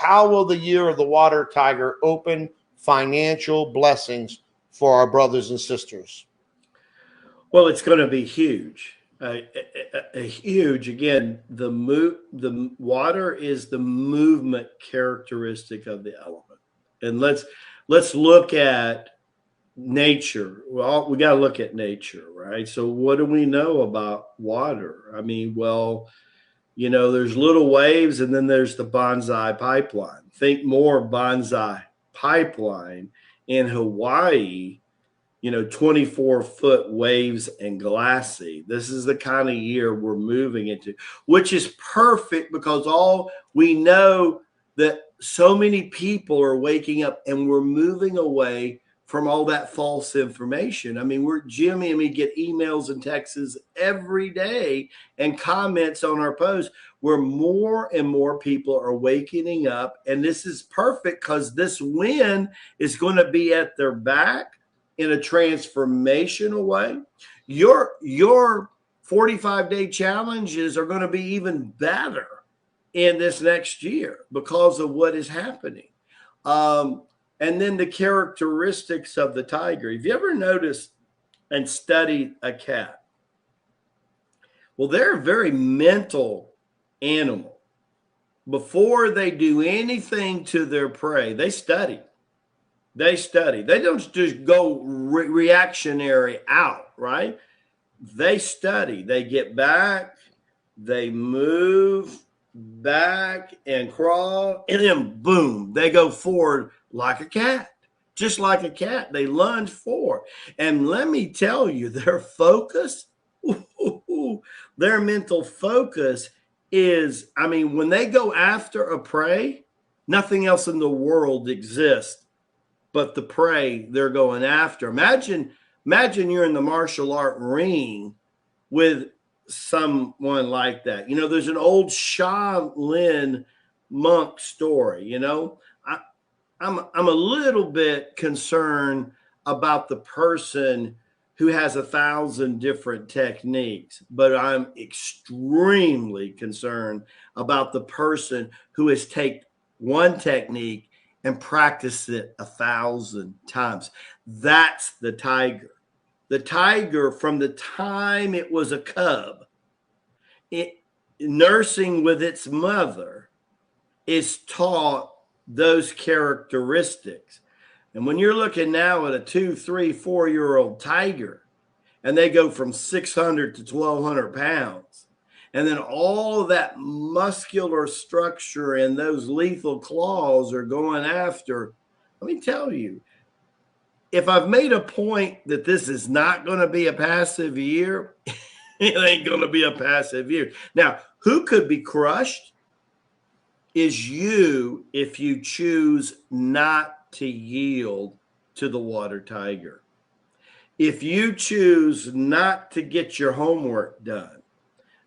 how will the year of the water tiger open financial blessings for our brothers and sisters? Well, it's going to be huge. A huge. Again, the water is the movement characteristic of the element. And let's look at nature. Well, we got to look at nature, right? So what do we know about water? I mean, well, there's little waves and then there's the bonsai pipeline. Think more bonsai pipeline in Hawaii, 24-foot waves and glassy. This is the kind of year we're moving into, which is perfect because all we know that so many people are waking up and we're moving away from all that false information. I mean, Jimmy and me get emails and texts every day and comments on our posts where more and more people are waking up. And this is perfect because this wind is going to be at their back in a transformational way. Your 45-day challenges are going to be even better in this next year because of what is happening. And then the characteristics of the tiger. Have you ever noticed and studied a cat? Well, they're a very mental animal. Before they do anything to their prey, they study. They study. They don't just go reactionary out, right? They study. They get back, they move back and crawl, and then boom, they go forward like a cat. Just like a cat, they lunge forward. And let me tell you, their focus, their mental focus is, I mean, when they go after a prey, nothing else in the world exists but the prey they're going after. Imagine you're in the martial art ring with someone like that. There's an old Shaolin monk story. I'm a little bit concerned about the person who has 1,000 different techniques, but I'm extremely concerned about the person who has taken one technique and practiced it 1,000 times. That's the tiger. The tiger, from the time it was a cub, nursing with its mother, is taught those characteristics. And when you're looking now at a 2, 3, 4-year-old tiger, and they go from 600 to 1,200 pounds, and then all of that muscular structure and those lethal claws are going after, let me tell you, if I've made a point that this is not going to be a passive year, it ain't going to be a passive year. Now, who could be crushed is you if you choose not to yield to the water tiger. If you choose not to get your homework done,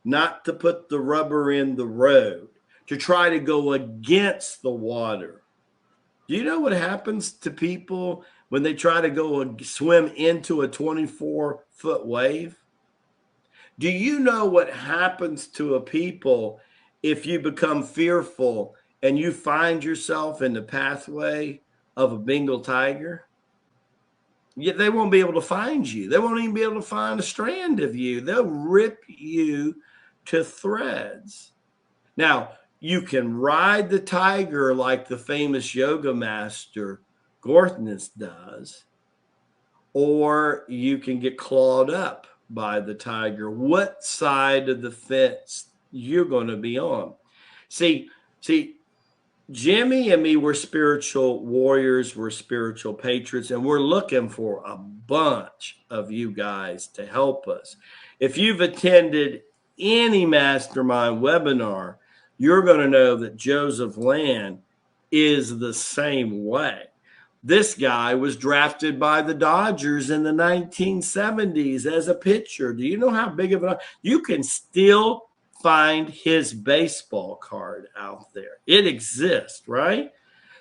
not to put the rubber in the road, to try to go against the water. Do you know what happens to people when they try to go swim into a 24-foot wave? Do you know what happens to a people if you become fearful and you find yourself in the pathway of a Bengal tiger? Yet they won't be able to find you. They won't even be able to find a strand of you. They'll rip you to threads. Now, you can ride the tiger like the famous yoga master Gortness does, or you can get clawed up by the tiger. What side of the fence you're going to be on? See, Jimmy and me, we're spiritual warriors, we're spiritual patriots, and we're looking for a bunch of you guys to help us. If you've attended any mastermind webinar, you're going to know that Joseph Land is the same way. This guy was drafted by the Dodgers in the 1970s as a pitcher. Do you know how big of an... You can still find his baseball card out there. It exists, right?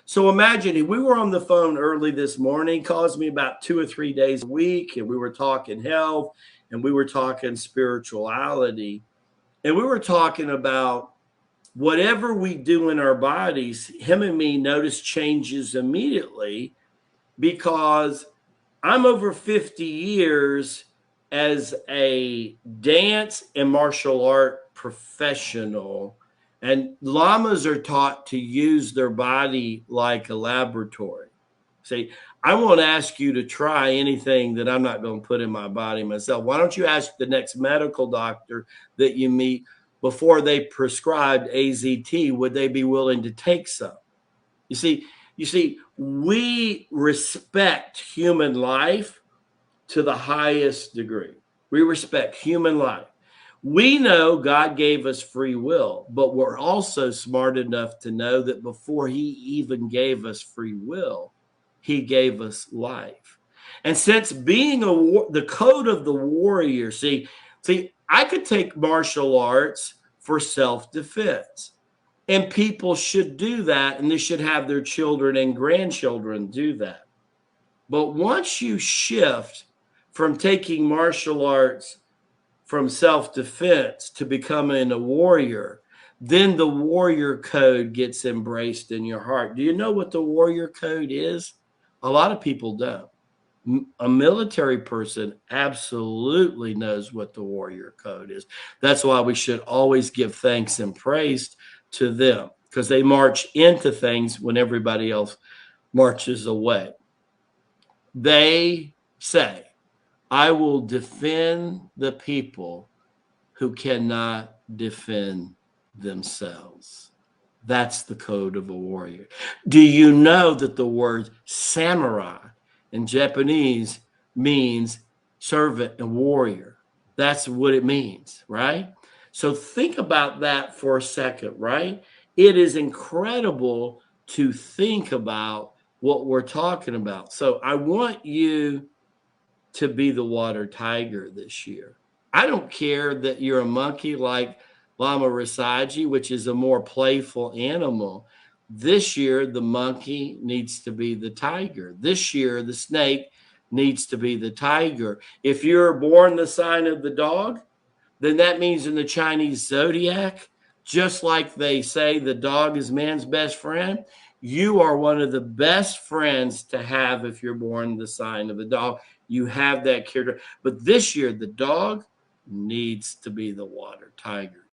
So imagine if we were on the phone early this morning, calls me about 2 or 3 days a week, and we were talking health, and we were talking spirituality, and we were talking about whatever we do in our bodies, him and me notice changes immediately, because I'm over 50 years as a dance and martial art professional, and llamas are taught to use their body like a laboratory. See, I won't ask you to try anything that I'm not going to put in my body myself. Why don't you ask the next medical doctor that you meet, before they prescribed AZT, would they be willing to take some? You see, we respect human life to the highest degree. We respect human life. We know God gave us free will, but we're also smart enough to know that before he even gave us free will, he gave us life. And since being the code of the warrior, see, I could take martial arts for self-defense. And people should do that, and they should have their children and grandchildren do that. But once you shift from taking martial arts from self-defense to becoming a warrior, then the warrior code gets embraced in your heart. Do you know what the warrior code is? A lot of people don't. A military person absolutely knows what the warrior code is. That's why we should always give thanks and praise to them, because they march into things when everybody else marches away. They say, I will defend the people who cannot defend themselves. That's the code of a warrior. Do you know that the word samurai in Japanese means servant and warrior? That's what it means, right? So think about that for a second, right? It is incredible to think about what we're talking about. So I want you to be the water tiger this year. I don't care that you're a monkey like Lama Rasaji, which is a more playful animal. This year, the monkey needs to be the tiger. This year, the snake needs to be the tiger. If you're born the sign of the dog, then that means in the Chinese zodiac, just like they say the dog is man's best friend, you are one of the best friends to have if you're born the sign of the dog. You have that character. But this year, the dog needs to be the water tiger.